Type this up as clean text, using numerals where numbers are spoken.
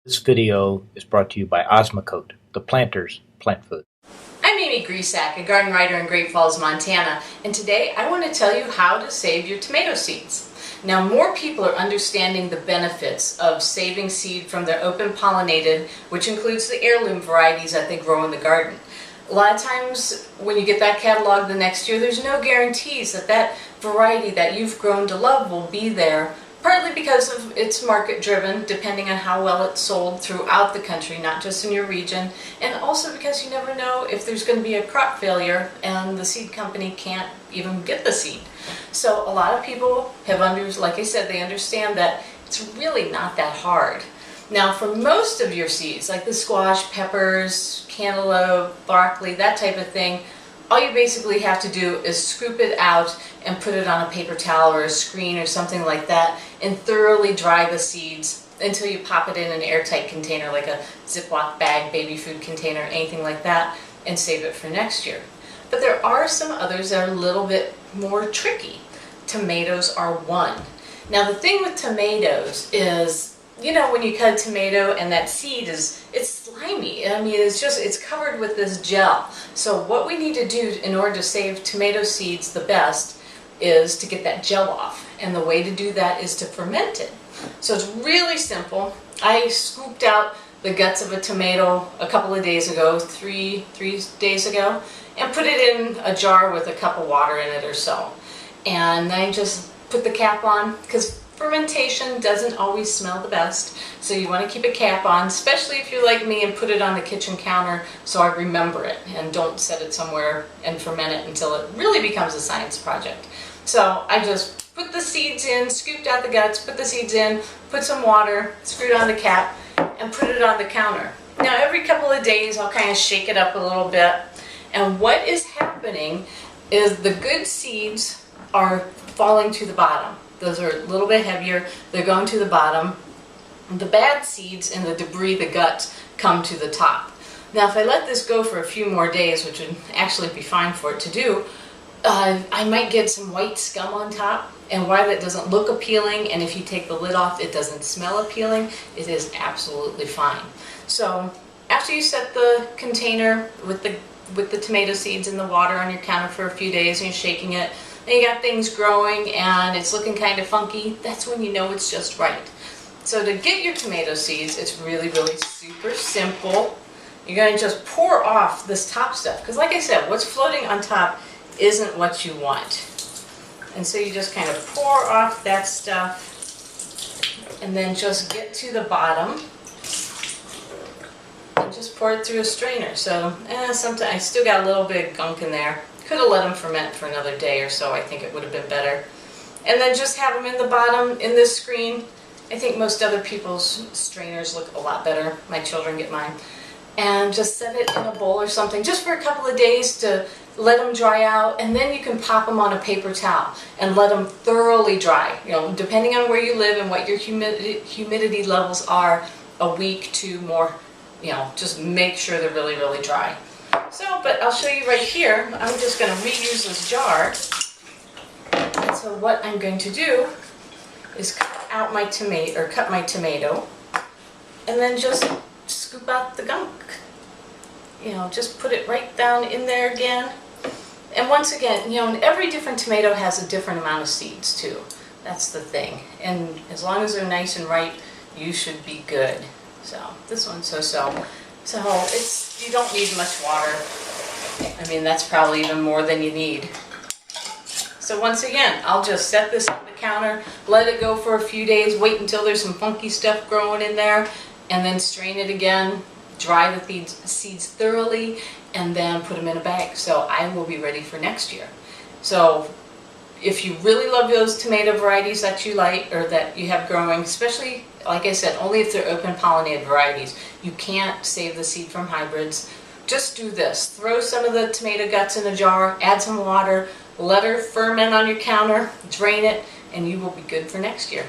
This video is brought to you by Osmocote, the planter's plant food. I'm Amy Grisak, a garden writer in Great Falls, Montana, and today I want to tell you how to save your tomato seeds. Now, more people are understanding the benefits of saving seed from their open pollinated, which includes the heirloom varieties that they grow in the garden. A lot of times when you get that catalog the next year, there's no guarantees that that variety that you've grown to love will be there, partly because of it's market driven, depending on how well it's sold throughout the country, not just in your region, and also because you never know if there's going to be a crop failure and the seed company can't even get the seed. So a lot of people have like I said, they understand that it's really not that hard. Now, for most of your seeds, like the squash, peppers, cantaloupe, broccoli, that type of thing, all you basically have to do is scoop it out and put it on a paper towel or a screen or something like that and thoroughly dry the seeds until you pop it in an airtight container like a Ziploc bag, baby food container, anything like that, and save it for next year. But there are some others that are a little bit more tricky. Tomatoes are one. Now, the thing with tomatoes is, you know, when you cut a tomato and that seed it's slimy. I mean, it's covered with this gel. So what we need to do in order to save tomato seeds the best is to get that gel off. And the way to do that is to ferment it. So it's really simple. I scooped out the guts of a tomato a couple of days ago, three days ago, and put it in a jar with a cup of water in it or so. And I just put the cap on, because fermentation doesn't always smell the best, so you want to keep a cap on, especially if you're like me and put it on the kitchen counter so I remember it and don't set it somewhere and ferment it until it really becomes a science project. So I just put the seeds in, scooped out the guts, put the seeds in, put some water, screwed on the cap, and put it on the counter. Now, every couple of days I'll kind of shake it up a little bit, and what is happening is the good seeds are falling to the bottom. Those are a little bit heavier, they're going to the bottom. The bad seeds and the debris, the guts, come to the top. Now, if I let this go for a few more days, which would actually be fine for it to do, I might get some white scum on top, and while it doesn't look appealing, and if you take the lid off it doesn't smell appealing, it is absolutely fine. So after you set the container with the tomato seeds in the water on your counter for a few days and you're shaking it, and you got things growing and it's looking kind of funky, that's when you know it's just right. So to get your tomato seeds, it's really super simple. You're going to just pour off this top stuff, because like I said, what's floating on top isn't what you want. And so you just kind of pour off that stuff and then just get to the bottom and just pour it through a strainer. So sometimes I still got a little bit of gunk in there. Could have let them ferment for another day or so. I think it would have been better. And then just have them in the bottom in this screen. I think most other people's strainers look a lot better. My children get mine. And just set it in a bowl or something just for a couple of days to let them dry out, and then you can pop them on a paper towel and let them thoroughly dry. You know, depending on where you live and what your humidity levels are, a week to more, you know, just make sure they're really dry. So, but I'll show you right here. I'm just going to reuse this jar. And so what I'm going to do is cut my tomato, and then just scoop out the gunk. You know, just put it right down in there again. And once again, you know, and every different tomato has a different amount of seeds too. That's the thing. And as long as they're nice and ripe, you should be good. So this one's so-so. So you don't need much water. I mean, that's probably even more than you need. So once again, I'll just set this on the counter, let it go for a few days, wait until there's some funky stuff growing in there, and then strain it again, dry the seeds thoroughly, and then put them in a bag. So I will be ready for next year. So if you really love those tomato varieties that you like or that you have growing, especially, like I said, only if they're open pollinated varieties, you can't save the seed from hybrids. Just do this. Throw some of the tomato guts in a jar, add some water, let her ferment on your counter, drain it, and you will be good for next year.